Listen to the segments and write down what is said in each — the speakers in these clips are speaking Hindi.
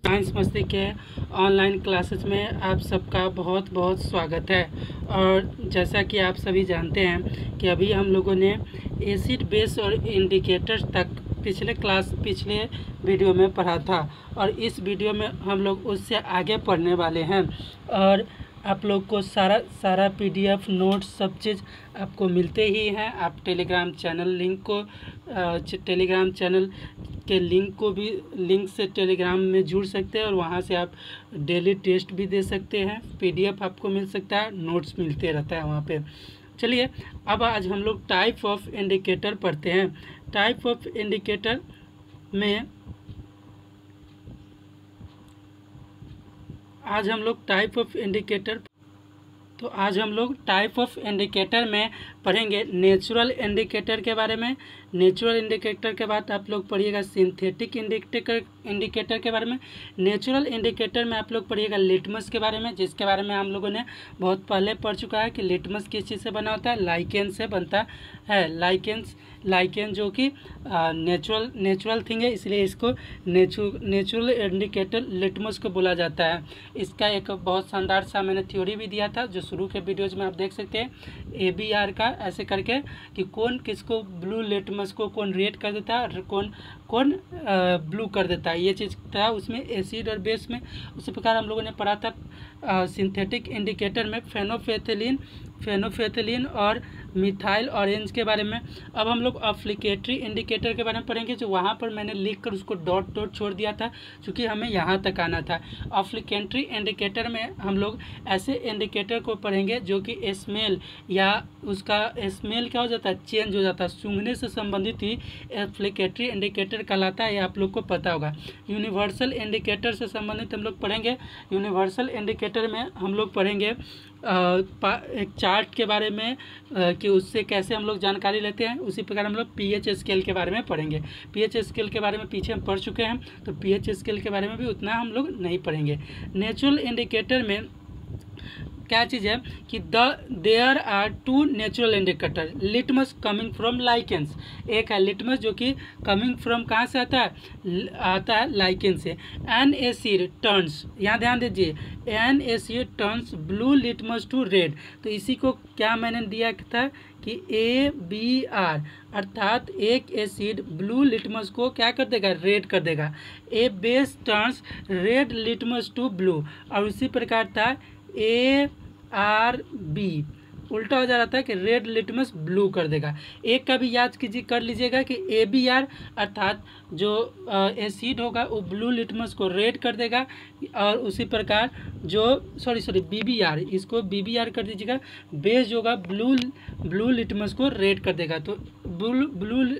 साइंस मस्ती के ऑनलाइन क्लासेस में आप सबका बहुत बहुत स्वागत है। और जैसा कि आप सभी जानते हैं कि अभी हम लोगों ने एसिड बेस और इंडिकेटर्स तक पिछले वीडियो में पढ़ा था और इस वीडियो में हम लोग उससे आगे पढ़ने वाले हैं। और आप लोग को सारा पीडीएफ नोट्स सब चीज़ आपको मिलते ही हैं। आप टेलीग्राम चैनल के लिंक से टेलीग्राम में जुड़ सकते हैं और वहाँ से आप डेली टेस्ट भी दे सकते हैं। पीडीएफ आपको मिल सकता है, नोट्स मिलते रहता है वहाँ पे। चलिए अब आज हम लोग टाइप ऑफ इंडिकेटर पढ़ते हैं। टाइप ऑफ इंडिकेटर में आज हम लोग टाइप ऑफ इंडिकेटर में पढ़ेंगे नेचुरल इंडिकेटर के बारे में। नेचुरल इंडिकेटर के बाद आप लोग पढ़िएगा सिंथेटिक इंडिकेटर के बारे में। नेचुरल इंडिकेटर में आप लोग पढ़िएगा लिटमस के बारे में, जिसके बारे में हम लोगों ने बहुत पहले पढ़ चुका है कि लिटमस किस चीज़ से बना होता है। लाइकेन से बनता है। लाइकेन जो कि नेचुरल थिंग है, इसलिए इसको नेचुरल इंडिकेटर लिटमस को बोला जाता है। इसका एक बहुत शानदार सा मैंने थ्योरी भी दिया था जो शुरू के वीडियोज में आप देख सकते हैं, ABR का ऐसे करके कि कौन किसको ब्लू लिटमस को कौन रेड कर देता है और कौन ब्लू कर देता है। ये चीज़ था उसमें एसिड और बेस में। उसी प्रकार हम लोगों ने पढ़ा था सिंथेटिक इंडिकेटर में फेनोफेथलीन और मिथाइल ऑरेंज के बारे में। अब हम लोग अफ्लिकेटरी इंडिकेटर के बारे में पढ़ेंगे, जो वहाँ पर मैंने लिख कर उसको डॉट छोड़ दिया था क्योंकि हमें यहाँ तक आना था। अफ्लिकेटरी इंडिकेटर में हम लोग ऐसे इंडिकेटर को पढ़ेंगे जो कि स्मेल या उसका स्मेल क्या हो जाता है, चेंज हो जाता है, सूंघने से संबंधित ही एफ्लिकेटरी इंडिकेटर कहलाता है। ये आप लोग को पता होगा। यूनिवर्सल इंडिकेटर से संबंधित हम लोग पढ़ेंगे। यूनिवर्सल इंडिकेटर में हम लोग पढ़ेंगे एक चार्ट के बारे में कि उससे कैसे हम लोग जानकारी लेते हैं। उसी प्रकार हम लोग pH स्केल के बारे में पढ़ेंगे। pH स्केल के बारे में पीछे हम पढ़ चुके हैं, तो pH स्केल के बारे में भी उतना हम लोग नहीं पढ़ेंगे। नेचुरल इंडिकेटर में क्या चीज़ है कि there are two natural indicator. Litmus coming from lichens, एक है लिटमस जो कि कमिंग फ्रॉम कहाँ से आता है लाइकेन से। एन एसिड टर्न्स, यहाँ ध्यान दीजिए, an acid turns blue litmus to red. तो इसी को क्या मैंने दिया था कि ABR, अर्थात एक एसिड ब्लू लिटमस को क्या कर देगा, रेड कर देगा। A base turns red litmus to blue, और उसी प्रकार था ARB, उल्टा हो जा रहा था कि रेड लिटमस ब्लू कर देगा। एक का भी याद कर लीजिएगा कि ABR अर्थात जो एसिड होगा वो ब्लू लिटमस को रेड कर देगा, और उसी प्रकार जो BBR, इसको BBR कर दीजिएगा। बेस जो होगा ब्लू लिटमस को रेड कर देगा। तो ब्लू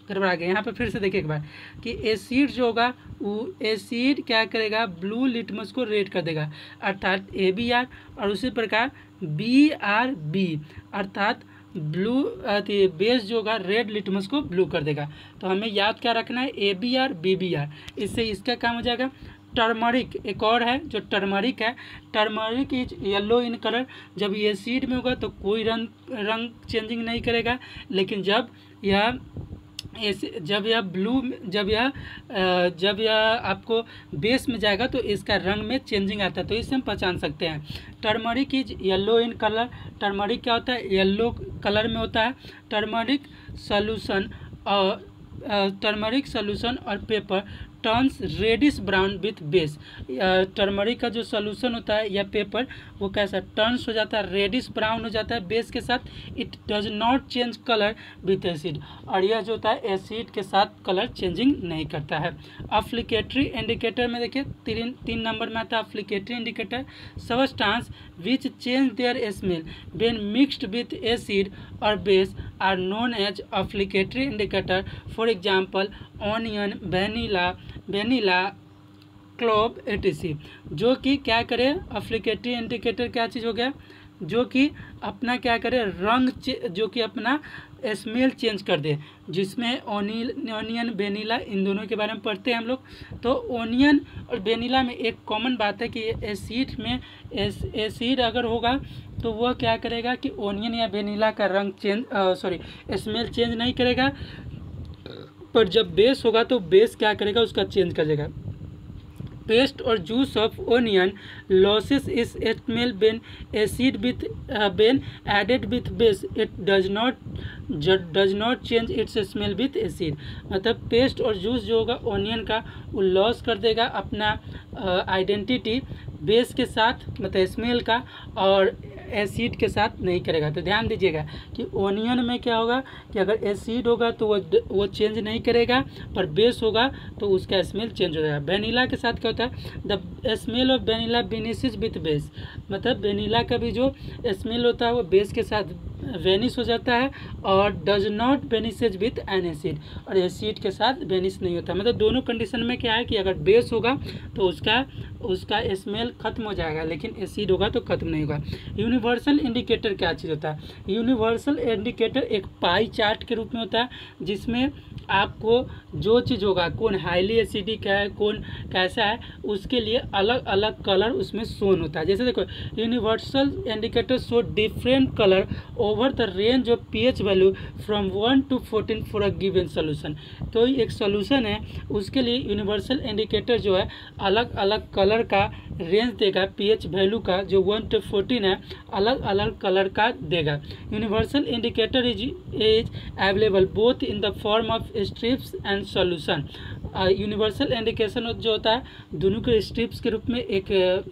गड़बड़ा गया, यहाँ पर फिर से देखिए एक बार कि एसिड जो होगा वो एसिड क्या करेगा, ब्लू लिटमस को रेड कर देगा, अर्थात ABR। और उसी प्रकार BRB अर्थात बेस जो होगा रेड लिटमस को ब्लू कर देगा। तो हमें याद क्या रखना है, ABR BBR। इससे इसका काम हो जाएगा। टर्मरिक एक और है जो टर्मरिक है। Turmeric is yellow in colour. जब ये एसिड में होगा तो कोई रंग चेंजिंग नहीं करेगा, लेकिन जब यह आपको बेस में जाएगा तो इसका रंग में चेंजिंग आता है। तो इससे हम पहचान सकते हैं। Turmeric is yellow in colour. Turmeric क्या होता है, येलो कलर में होता है। टर्मरिक सॉल्यूशन और paper turns reddish brown with base. Turmeric का जो सॉल्यूशन होता है या पेपर, वो कैसा टर्न्स हो जाता है, रेडिश ब्राउन हो जाता है बेस के साथ। It does not change colour with acid, और यह जो होता है एसिड के साथ कलर चेंजिंग नहीं करता है। अफ्लिकेटरी इंडिकेटर में देखिए 3 नंबर में आता है olfactory indicator. Substance which change their smell when mixed with acid और base are known as olfactory indicator. For example onion, vanilla, clove etc। जो कि क्या करे, अफ्लिकेटरी इंडिकेटर क्या चीज़ हो गया, जो कि अपना क्या करे, रंग जो कि अपना स्मेल चेंज कर दे। जिसमें ओनियन वेनिला इन दोनों के बारे में पढ़ते हैं हम लोग। तो ओनियन और वेनिला में एक कॉमन बात है कि एसिड में एसिड अगर होगा तो वह क्या करेगा कि ओनियन या वेनिला का रंग स्मेल चेंज नहीं करेगा, पर जब बेस होगा तो बेस क्या करेगा, उसका चेंज कर देगा। पेस्ट और juice of onion loses its smell when acid with when added with base it does not change its smell with acid. मतलब पेस्ट और जूस जो होगा ओनियन का वो लॉस कर देगा अपना आइडेंटिटी बेस के साथ, मतलब स्मेल का, और एसिड के साथ नहीं करेगा। तो ध्यान दीजिएगा कि ओनियन में क्या होगा कि अगर एसिड होगा तो वो चेंज नहीं करेगा, पर बेस होगा तो उसका स्मेल चेंज हो जाएगा। वेनिला के साथ क्या होता है, the smell of vanilla vanishes with base, मतलब वेनिला का भी जो स्मेल होता है वो बेस के साथ वेनिश हो जाता है, और does not vanishes with an acid, और एसिड के साथ वेनिश नहीं होता। मतलब दोनों कंडीशन में क्या है कि अगर बेस होगा तो उसका स्मेल खत्म हो जाएगा, लेकिन एसिड होगा तो खत्म नहीं होगा। यूनिवर्सल इंडिकेटर क्या चीज़ होता है, यूनिवर्सल इंडिकेटर एक पाई चार्ट के रूप में होता है, जिसमें आपको जो चीज़ होगा, कौन हाईली एसिडिक है, कौन कैसा है, उसके लिए अलग अलग कलर उसमें शोन होता है। जैसे देखो, universal indicator show different colour over the range of pH value from 1 to 14 for a given solution. तो एक सोल्यूशन है, उसके लिए यूनिवर्सल इंडिकेटर जो है अलग अलग कलर का रेंज देगा, पीएच वैल्यू का जो 1 to 14 है, अलग अलग कलर का देगा। Universal indicator is available both in the form of strips and solution. Universal indication जो होता है दोनों के स्ट्रिप्स के रूप में, एक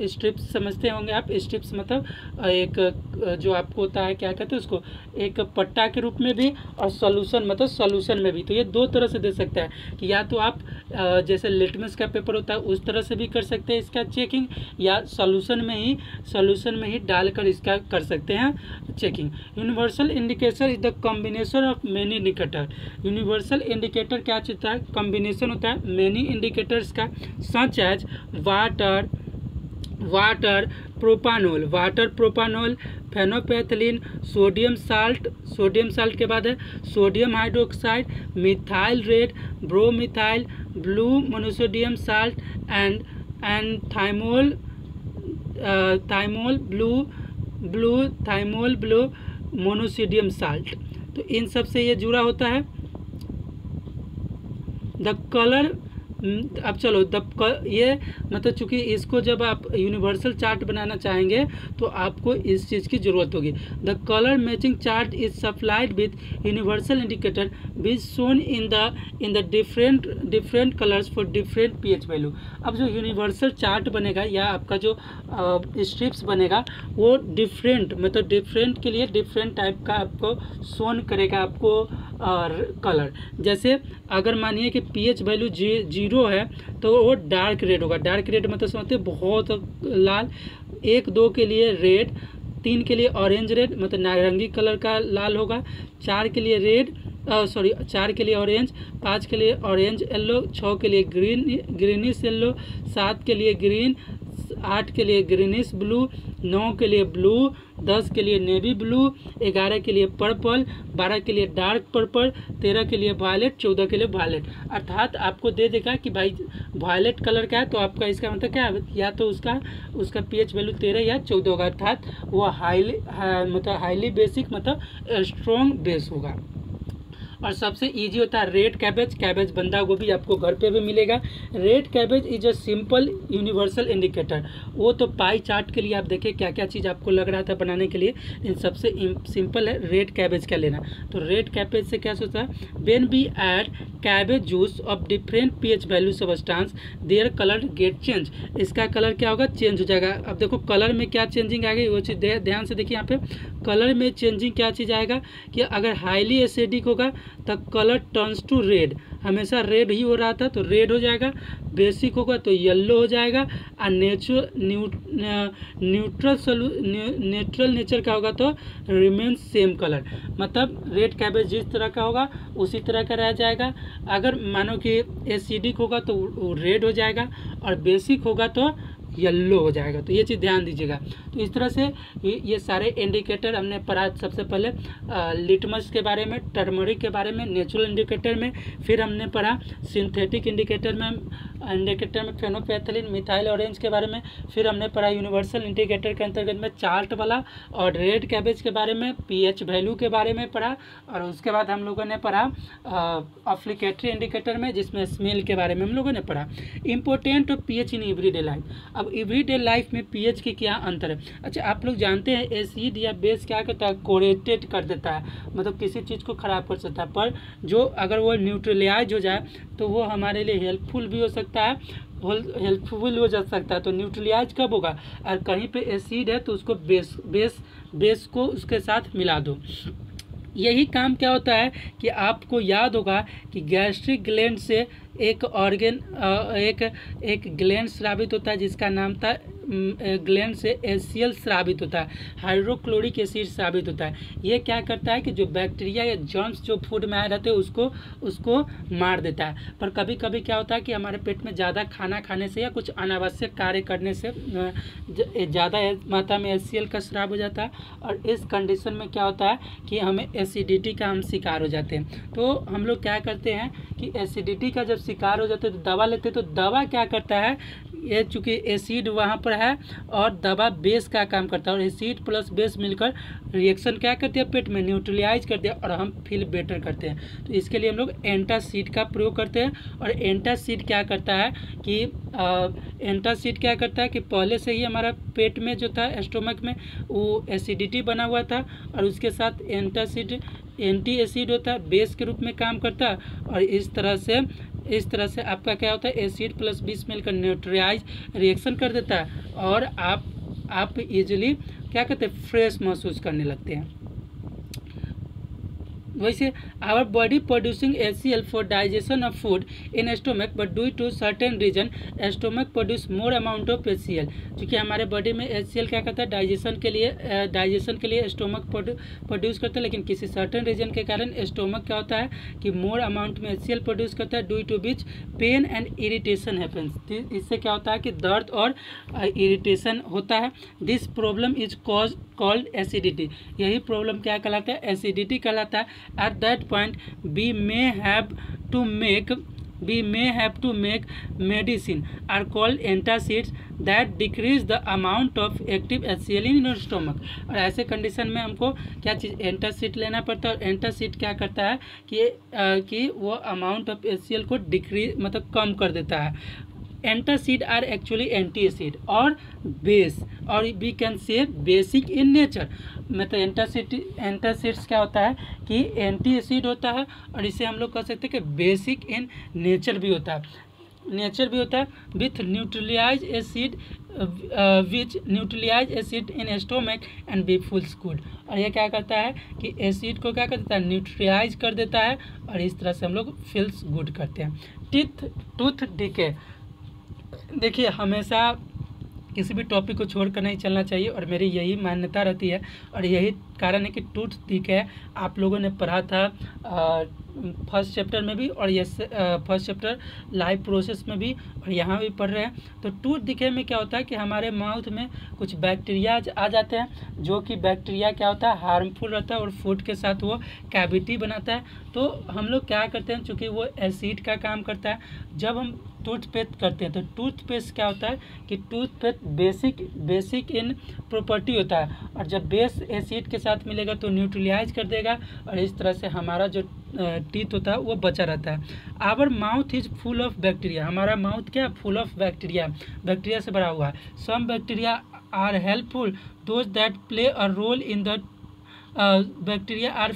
स्ट्रिप्स समझते होंगे आप, स्ट्रिप्स मतलब एक जो आपको होता है, क्या कहते हैं उसको, एक पट्टा के रूप में भी, और सॉल्यूशन मतलब सॉल्यूशन में भी। तो ये दो तरह से दे सकता है कि या तो आप जैसे लिटमस का पेपर होता है उस तरह से भी कर सकते हैं इसका चेकिंग, या सॉल्यूशन में ही डालकर इसका कर सकते हैं checking. Universal indicator is the combination of many indicator. Universal indicator क्या होता है, कॉम्बिनेशन होता है मेनी इंडिकेटर्स का, such as water propanol phenolphthalein, sodium salt के बाद है sodium hydroxide, methyl red, bromothymol, blue monosodium salt and thymol blue monosodium salt. तो इन सब से ये जुड़ा होता है। द कलर, अब चलो ये मतलब चूंकि इसको जब आप यूनिवर्सल चार्ट बनाना चाहेंगे तो आपको इस चीज़ की ज़रूरत होगी। The colour matching chart is supplied with universal indicator which shown in the different colours for different pH value. अब जो यूनिवर्सल चार्ट बनेगा या आपका जो स्ट्रिप्स बनेगा वो डिफरेंट, मतलब डिफरेंट के लिए डिफरेंट टाइप का आपको शोन करेगा आपको कलर। जैसे अगर मानिए कि पीएच वैल्यू 0 है तो वो डार्क रेड होगा। डार्क रेड मतलब समझते हैं बहुत लाल। 1, 2 के लिए रेड, 3 के लिए ऑरेंज रेड मतलब नारंगी कलर का लाल होगा, 4 के लिए रेड 4 के लिए ऑरेंज, 5 के लिए ऑरेंज येलो, 6 के लिए ग्रीनिश येलो, 7 के लिए ग्रीन, 8 के लिए ग्रीनिश ब्लू, 9 के लिए ब्लू, 10 के लिए नेवी ब्लू, 11 के लिए पर्पल, 12 के लिए डार्क पर्पल, 13 के लिए वायलेट, 14 के लिए वायलेट। अर्थात आपको दे देगा कि भाई वायलेट कलर का है तो आपका इसका मतलब क्या है, या तो उसका पीएच वैल्यू 13 या 14 होगा, अर्थात वो हाईली बेसिक मतलब स्ट्रॉन्ग बेस होगा। और सबसे इजी होता है रेड कैबेज बंदा गोभी आपको घर पे भी मिलेगा। Red cabbage is a simple universal indicator. वो तो पाई चार्ट के लिए आप देखिए क्या क्या चीज़ आपको लग रहा था बनाने के लिए, इन सबसे सिंपल है रेड कैबेज का लेना। तो रेड कैबेज से क्या सोचता है, when we add cabbage juice of different pH value substance their colour get change. इसका कलर क्या होगा, चेंज हो जाएगा। अब देखो कलर में क्या चेंजिंग आएगी वो चीज़ ध्यान से देखिए। यहाँ पे कलर में चेंजिंग क्या चीज़ आएगा कि अगर हाईली एसिडिक होगा तब कलर टर्न्स टू रेड, हमेशा रेड ही हो रहा था तो रेड हो जाएगा। बेसिक होगा तो येलो हो जाएगा। और न्यूट्रल नेचर का होगा तो रिमेन्स सेम कलर। मतलब रेड कैबेज जिस तरह का होगा उसी तरह का रह जाएगा। अगर मानो कि एसिडिक होगा तो रेड हो जाएगा और बेसिक होगा तो येलो हो जाएगा। तो ये चीज़ ध्यान दीजिएगा। तो इस तरह से ये सारे इंडिकेटर हमने पढ़ा। सबसे पहले लिटमस के बारे में, टर्मरिक के बारे में, नेचुरल इंडिकेटर में, फिर हमने पढ़ा सिंथेटिक इंडिकेटर में इंडिकेटर में फेनोपैथलिन, मिथाइल ऑरेंज के बारे में। फिर हमने पढ़ा यूनिवर्सल इंडिकेटर के अंतर्गत में चार्ट वाला, और रेड कैबेज के बारे में, पीएच वैल्यू के बारे में पढ़ा। और उसके बाद हम लोगों ने पढ़ा ऑफ्लिकेटरी इंडिकेटर में, जिसमें स्मेल के बारे में हम लोगों ने पढ़ा। Important of pH in everyday life. अब एवरीडे लाइफ में पीएच की क्या अंतर है? अच्छा, आप लोग जानते हैं एसिड या बेस क्या करता है? कोरेटेट कर देता है, मतलब किसी चीज़ को ख़राब कर सकता है। पर जो अगर वो न्यूट्रलाइज हो जाए तो वो हमारे लिए हेल्पफुल भी हो सकता है, हेल्पफुल हो जा सकता है। तो न्यूट्रलाइज कब होगा? और कहीं पे एसिड है तो उसको बेस को उसके साथ मिला दो। यही काम क्या होता है कि आपको याद होगा कि गैस्ट्रिक ग्लैंड से एक ऑर्गन एक ग्लैंड स्रावित होता है जिसका नाम था ग्लैंड से HCl स्रावित होता है, हाइड्रोक्लोरिक एसिड स्रावित होता है। ये क्या करता है कि जो बैक्टीरिया या जर्म्स जो फूड में आए रहते हैं उसको मार देता है। पर कभी कभी क्या होता है कि हमारे पेट में ज़्यादा खाना खाने से या कुछ अनावश्यक कार्य करने से ज़्यादा मात्रा में HCl का स्राव हो जाता है, और इस कंडीशन में क्या होता है कि हमें एसिडिटी का हम शिकार हो जाते हैं। तो हम लोग क्या करते हैं कि एसिडिटी का जब शिकार हो जाते हैं तो दवा लेते हैं। तो दवा क्या करता है, ये चूँकि एसिड वहाँ पर है और दवा बेस का काम करता है, और एसिड प्लस बेस मिलकर रिएक्शन क्या करती है, पेट में न्यूट्रलाइज करते हैं और हम फील बेटर करते हैं। तो इसके लिए हम लोग एंटासिड का प्रयोग करते हैं। और एंटासिड क्या करता है कि पहले से ही हमारा पेट में जो था स्टोमक में वो एसिडिटी बना हुआ था, और उसके साथ एंटी एसिड होता है, बेस के रूप में काम करता है। और इस तरह से आपका क्या होता है, एसिड प्लस बेस मिलकर न्यूट्रलाइज रिएक्शन कर देता है, और आप इजीली क्या कहते हैं, फ्रेश महसूस करने लगते हैं। वैसे our body producing HCl for digestion of food in stomach, but due to certain reason stomach produce more amount of HCl। क्योंकि हमारे बॉडी में HCl क्या करता है, डाइजेशन के लिए स्टोमक प्रोड्यूस करता है, लेकिन किसी सर्टेन रीजन के कारण स्टोमक क्या होता है कि मोर अमाउंट में HCl प्रोड्यूस करता है, due to which pain and irritation happens. इससे क्या होता है कि दर्द और इरिटेशन होता है। This problem is called acidity. यही प्रॉब्लम क्या कहलाता है, एसिडिटी कहलाता है। At that point, we may have to make medicine are called antacids that decrease the amount of active HCl in your stomach। और ऐसे कंडीशन में हमको क्या चीज़, एंटासिड लेना पड़ता है। और एंटासिड क्या करता है कि वो अमाउंट ऑफ HCl को डिक्रीज मतलब कम कर देता है। Antacid are actually anti acid और बेस, और we can say basic in nature. मतलब एंटासिड्स क्या होता है कि एंटी एसिड होता है, और इसे हम लोग कह सकते हैं कि बेसिक इन नेचर भी होता है। With neutralize acid in stomach and be fulls good. और ये क्या करता है कि एसिड को क्या कर देता है, न्यूट्रलाइज कर देता है, और इस तरह से हम लोग फील्स गुड करते हैं। टूथ डिके, देखिए हमेशा किसी भी टॉपिक को छोड़कर नहीं चलना चाहिए, और मेरी यही मान्यता रहती है, और यही कारण है कि टूथ डिके आप लोगों ने पढ़ा था फर्स्ट चैप्टर में भी, और ये फर्स्ट चैप्टर लाइफ प्रोसेस में भी, और यहाँ भी पढ़ रहे हैं। तो टूथ डिके में क्या होता है कि हमारे माउथ में कुछ बैक्टीरिया आ जाते हैं, जो कि बैक्टीरिया क्या होता है, हार्मफुल रहता है, और फूड के साथ वो कैविटी बनाता है। तो हम लोग क्या करते हैं, चूँकि वो एसिड का काम करता है, जब हम टूथपेस्ट करते हैं तो टूथपेस्ट क्या होता है कि टूथपेस्ट बेसिक इन प्रॉपर्टी होता है, और जब बेस एसिड के साथ मिलेगा तो न्यूट्रलाइज कर देगा, और इस तरह से हमारा जो टीथ होता है वो बचा रहता है। Our mouth is full of bacteria, हमारा माउथ क्या फुल ऑफ बैक्टीरिया से भरा हुआ है। Some bacteria are helpful, those that play a role in the bacteria are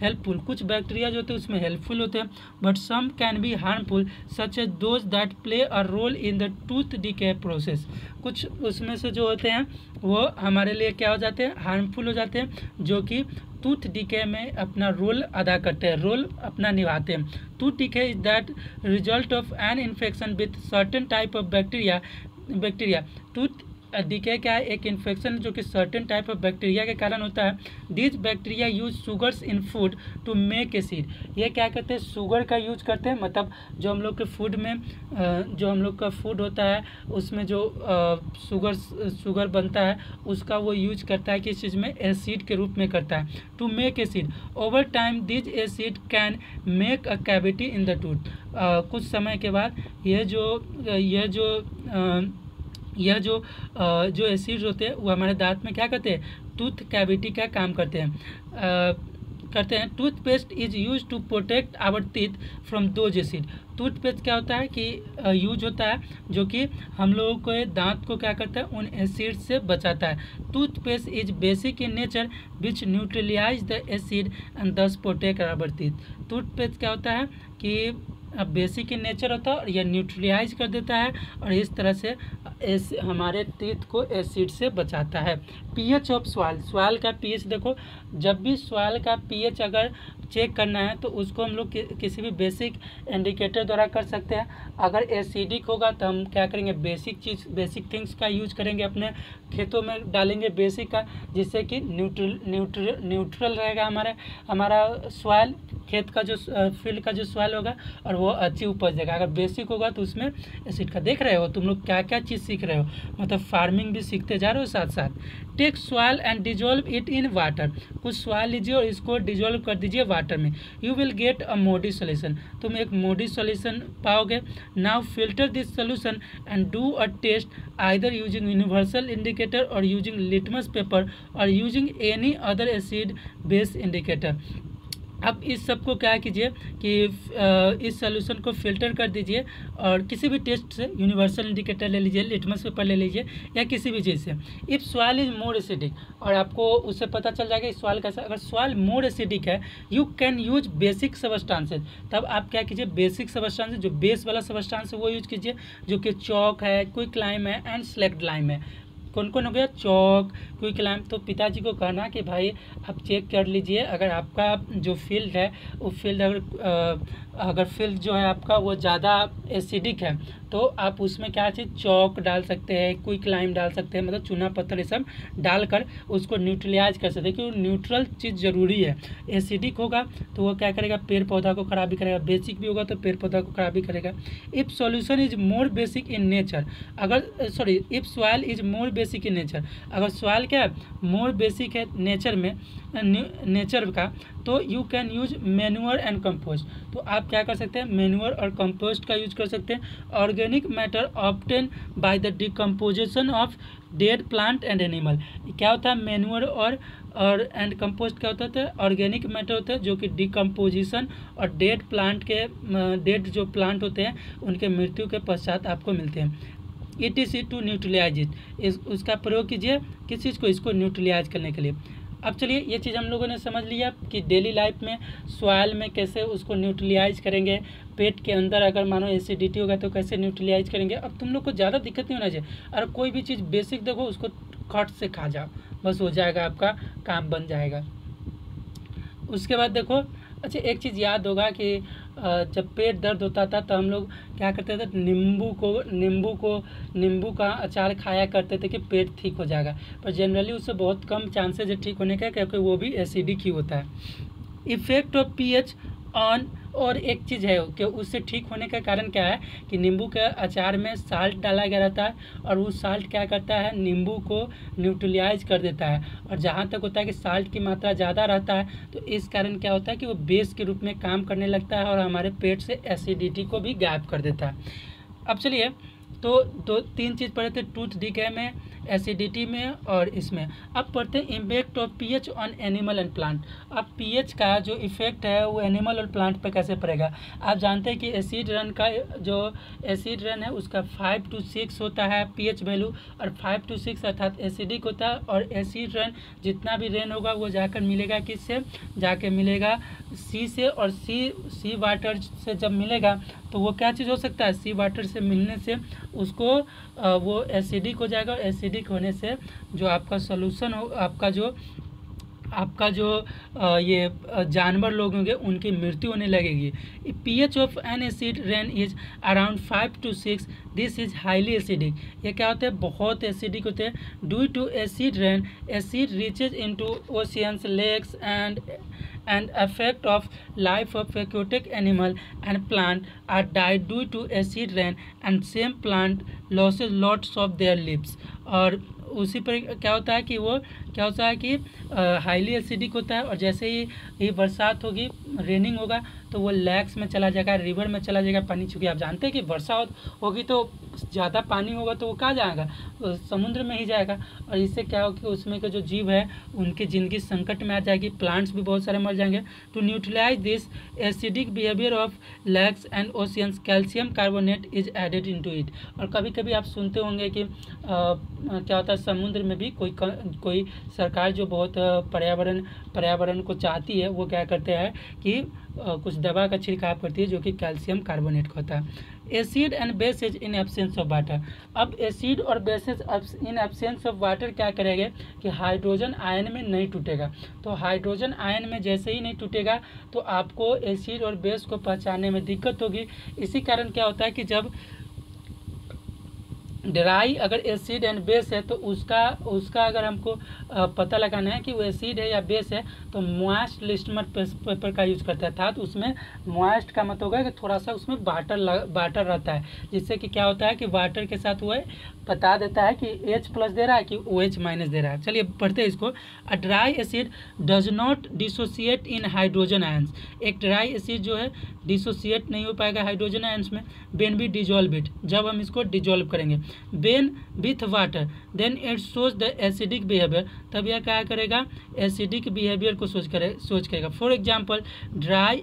helpful. कुछ बैक्टीरिया जो होते हैं उसमें हेल्पफुल होते हैं, but some can be harmful such as those that play a role in the tooth decay process. कुछ उसमें से जो होते हैं वो हमारे लिए क्या हो जाते हैं, हार्मफुल हो जाते हैं, जो कि टूथ डिके में अपना रोल अदा करते हैं, रोल अपना निभाते हैं। Tooth decay is that result of an infection with certain type of bacteria. Decay क्या है, एक इन्फेक्शन जो कि सर्टेन टाइप ऑफ बैक्टीरिया के कारण होता है। This bacteria use sugars in food to make acid. ये क्या करते हैं, शुगर का यूज करते हैं, मतलब जो हम लोग के फूड में जो हम लोग का फूड होता है उसमें जो शुगर बनता है उसका वो यूज करता है किस चीज़ में, एसिड के रूप में करता है, to make acid. Over time this acid can make a cavity in the tooth. कुछ समय के बाद जो एसिड होते हैं वो हमारे दांत में क्या करते हैं, टूथ कैविटी का काम करते हैं। Toothpaste is use to protect our teeth from those acid. Toothpaste क्या होता है कि यूज होता है जो कि हम लोगों को दांत को क्या करता है, उन एसिड से बचाता है। Toothpaste is basic in nature which neutralise the acid and thus protect our teeth. Toothpaste क्या होता है कि बेसिक इन नेचर होता है और यह न्यूट्रलाइज कर देता है और इस तरह से हमारे टीथ को एसिड से बचाता है। पीएच ऑफ सॉइल का पीएच देखो, जब भी सॉइल का पीएच अगर चेक करना है तो उसको हम लोग किसी भी बेसिक इंडिकेटर द्वारा कर सकते हैं। अगर एसिडिक होगा तो हम क्या करेंगे, बेसिक थिंग्स का यूज करेंगे, अपने खेतों में डालेंगे बेसिक का, जिससे कि न्यूट्रल रहेगा हमारा सॉइल, खेत का जो फील्ड का जो सॉइल होगा और वो अच्छी उपज देगा। अगर बेसिक होगा तो उसमें एसिड का। देख रहे हो तुम लोग क्या क्या चीज़ सीख रहे हो, मतलब फार्मिंग भी सीखते जा रहे हो साथ साथ। Take soil and dissolve it in water. कुछ सॉइल लीजिए और इसको डिजोल्व कर दीजिए वाटर में। You will get a Modi solution. तुम एक मोडी सोल्यूशन पाओगे। Now filter this solution and do a test either using universal indicator or using litmus paper or using any other acid base indicator. अब इस सब को क्या कीजिए कि इस सोल्यूशन को फिल्टर कर दीजिए और किसी भी टेस्ट से यूनिवर्सल इंडिकेटर ले लीजिए, लिटमस पेपर ले लीजिए या किसी भी चीज़ से। If soil is more acidic, और आपको उससे पता चल जाएगा इस सॉइल कैसा। अगर सॉइल मोर एसिडिक है you can use basic substances. तब आप क्या कीजिए, बेसिक सबस्टांसेज जो बेस वाला सबस्टांस है वो यूज कीजिए, जो कि चौक है, क्विक लाइम है एंड स्लेक्ट लाइम है। कौन कौन हो गया, चौक, क्विक लाइम। तो पिताजी को कहना कि भाई आप चेक कर लीजिए, अगर आपका जो फील्ड है वो फील्ड अगर फील्ड जो है आपका वो ज़्यादा एसिडिक है तो आप उसमें क्या चीज़, चौक डाल सकते हैं, क्विक लाइम डाल सकते हैं, मतलब चूना पत्थर ये सब डालकर उसको न्यूट्रलाइज कर सकते हैं, क्योंकि न्यूट्रल चीज़ ज़रूरी है। एसिडिक होगा तो वो क्या करेगा, पेड़ पौधा को खराबी करेगा, बेसिक भी होगा तो पेड़ पौधा को खराबी करेगा। If solution is more basic in nature, if soil is more basic in nature, अगर सॉइल क्या है, मोर बेसिक है नेचर में, नेचर का, तो you can use manure and compost. तो आप क्या कर सकते हैं, मैन्योर और कंपोस्ट का यूज कर सकते हैं। Organic matter obtain by the decomposition of dead plant and animal. क्या होता है मैन्योर और एंड कंपोस्ट क्या होता है, ऑर्गेनिक मैटर होता है जो कि डिकम्पोजिशन और डेड जो प्लांट होते हैं उनके मृत्यु के पश्चात आपको मिलते हैं। It is to neutralise it, उसका प्रयोग कीजिए किस चीज़ को, इसको न्यूट्रलाइज करने के लिए। अब चलिए ये चीज़ हम लोगों ने समझ लिया कि डेली लाइफ में सॉइल में कैसे उसको न्यूट्रलाइज करेंगे, पेट के अंदर अगर मानो एसिडिटी होगा तो कैसे न्यूट्रलाइज करेंगे। अब तुम लोग को ज़्यादा दिक्कत नहीं होना चाहिए, और कोई भी चीज़ बेसिक देखो उसको खट से खा जाओ, बस हो जाएगा, आपका काम बन जाएगा। उसके बाद देखो, अच्छा एक चीज़ याद होगा कि जब पेट दर्द होता था तो हम लोग क्या करते थे, नींबू का अचार खाया करते थे कि पेट ठीक हो जाएगा, पर जनरली उससे बहुत कम चांसेस है ठीक होने का, क्योंकि वो भी एसिडिक ही होता है। इफेक्ट ऑफ पीएच ऑन, और एक चीज़ है कि उससे ठीक होने का कारण क्या है कि नींबू के अचार में साल्ट डाला गया रहता है और वो साल्ट क्या करता है, नींबू को न्यूट्रलाइज कर देता है। और जहाँ तक होता है कि साल्ट की मात्रा ज़्यादा रहता है तो इस कारण क्या होता है कि वो बेस के रूप में काम करने लगता है और हमारे पेट से एसिडिटी को भी गायब कर देता है। अब चलिए तो दो तीन चीज़ पढ़े थे, टूथ डिके में, एसिडिटी में और इसमें। अब पढ़ते हैं impact of pH on animal and plant. अब पीएच का जो इफेक्ट है वो एनिमल और प्लांट पे कैसे पड़ेगा। आप जानते हैं कि एसिड रन का जो एसिड रन है उसका 5 to 6 होता है पीएच वैल्यू, और 5 to 6 अर्थात एसिडिक होता है। और एसिड रन जितना भी रेन होगा वो जाकर मिलेगा किससे, जाके मिलेगा सी से, और सी वाटर से जब मिलेगा तो वो क्या चीज़ हो सकता है, सी वाटर से मिलने से उसको वो एसिडिक हो जाएगा। और एसिडिक होने से जो आपका सोल्यूशन हो, आपका जो आपका जो ये जानवर लोग होंगे उनकी मृत्यु होने लगेगी। pH of an acid rain is around 5 to 6। This is highly acidic. ये क्या होते हैं, बहुत एसिडिक होते हैं। Due to acid rain acid reaches into oceans, lakes and effect of life of aquatic animal and plant are died due to acid rain, and same plant loses lots of their leaves। और उसी पर क्या होता है कि वो क्या होता है कि हाईली एसिडिक होता है, और जैसे ही ये बरसात होगी, रेनिंग होगा, तो वो लैक्स में चला जाएगा, रिवर में चला जाएगा पानी। चूँकि आप जानते हैं कि वर्षा होगी तो ज़्यादा पानी होगा तो वो कहाँ जाएगा, समुद्र में ही जाएगा। और इससे क्या होगा कि उसमें के जो जीव है उनकी ज़िंदगी संकट में आ जाएगी, प्लांट्स भी बहुत सारे मर जाएंगे। To neutralise this acidic behaviour of lakes and oceans, calcium carbonate is added into it. और कभी कभी आप सुनते होंगे कि क्या होता है, समुद्र में भी कोई सरकार जो बहुत पर्यावरण को चाहती है, वो क्या करते हैं कि कुछ दवा का छिड़काव करती है जो कि कैल्शियम कार्बोनेट का होता है। Acid and bases in absence of water. अब एसिड और bases in absence of water क्या करेंगे कि हाइड्रोजन आयन में नहीं टूटेगा। तो हाइड्रोजन आयन में जैसे ही नहीं टूटेगा तो आपको एसिड और बेस को पहचानने में दिक्कत होगी। इसी कारण क्या होता है कि जब ड्राई अगर एसिड एंड बेस है तो उसका अगर हमको पता लगाना है कि वो एसिड है या बेस है, तो मॉइस्ट लिस्टमर पेपर का यूज़ करता है। अर्थात उसमें मॉइस्ट का मतलब होगा कि थोड़ा सा उसमें वाटर रहता है, जिससे कि क्या होता है कि वाटर के साथ वो बता देता है कि H+ दे रहा है कि OH- दे रहा है। चलिए पढ़ते हैं इसको। A dry acid does not dissociate in hydrogen ions. एक ड्राई एसिड जो है डिसोसिएट नहीं हो पाएगा हाइड्रोजन आयंस में। बेन भी डिजॉल्व इट, जब हम इसको डिजॉल्व करेंगे when with water, then it shows the acidic behaviour. तब यह क्या करेगा, एसिडिक बिहेवियर को सोच करेगा। For example, dry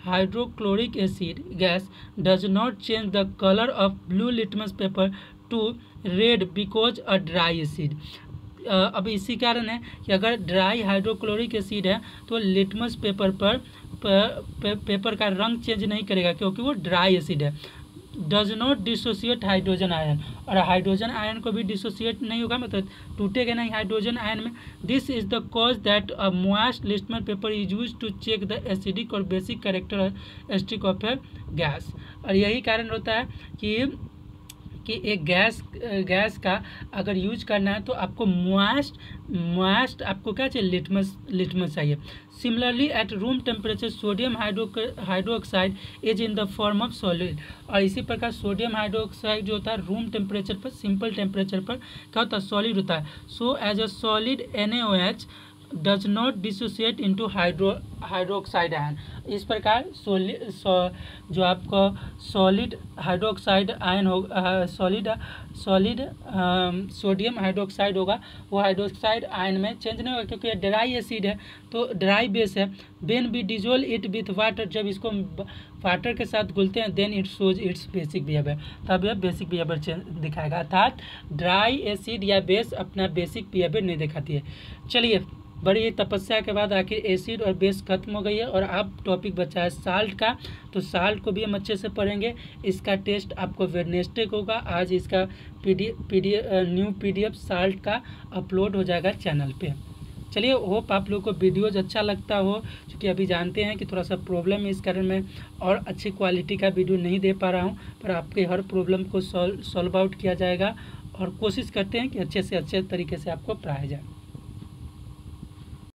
hydrochloric acid gas does not change the colour of blue litmus paper to red because a dry acid. अब इसी कारण है कि अगर ड्राई हाइड्रोक्लोरिक एसिड है तो लिटमस पेपर का रंग चेंज नहीं करेगा क्योंकि वो ड्राई एसिड है। Does not dissociate hydrogen ion, और हाइड्रोजन आयन को भी डिसोसिएट नहीं होगा, मतलब टूटेगा नहीं हाइड्रोजन आयन में। This is the cause that a moist litmus paper is use to check the acidic और basic characteristic of a gas. और यही कारण होता है कि एक गैस का अगर यूज करना है तो आपको मॉइस्ट आपको क्या चाहिए, लिटमस चाहिए। Similarly at room temperature sodium hydroxide is in the form of solid. और इसी प्रकार सोडियम हाइड्रोक्साइड जो होता है रूम टेम्परेचर पर, सिंपल टेम्परेचर पर क्या होता है, सॉलिड होता है। So as a solid NaOH does not dissociate into hydroxide ion. इस प्रकार जो आपका सॉलिड हाइड्रोक्साइड आयन हो, सॉलिड सोडियम हाइड्रोक्साइड होगा, वो हाइड्रोक्साइड आयन में चेंज नहीं होगा क्योंकि ड्राई एसिड है, तो ड्राई बेस है। When we dissolve it with water, जब इसको वाटर के साथ घुलते हैं then it shows its basic behaviour, तब यह बेसिक बिहेवियर दिखाएगा। अर्थात ड्राई एसिड या बेस अपना बेसिक बिहेवियर नहीं दिखाती है। चलिए, बड़ी तपस्या के बाद आखिर एसिड और बेस खत्म हो गई है और अब टॉपिक बचा है साल्ट का। तो साल्ट को भी हम अच्छे से पढ़ेंगे। इसका टेस्ट आपको वेडनेसडे को होगा। आज इसका न्यू PDF साल्ट का अपलोड हो जाएगा चैनल पे। चलिए, होप आप लोगों को वीडियोज़ अच्छा लगता हो, क्योंकि अभी जानते हैं कि थोड़ा सा प्रॉब्लम है, इस कारण मैं और अच्छी क्वालिटी का वीडियो नहीं दे पा रहा हूँ, पर आपके हर प्रॉब्लम को सॉल्व आउट किया जाएगा और कोशिश करते हैं कि अच्छे से अच्छे तरीके से आपको पढ़ाया जाए।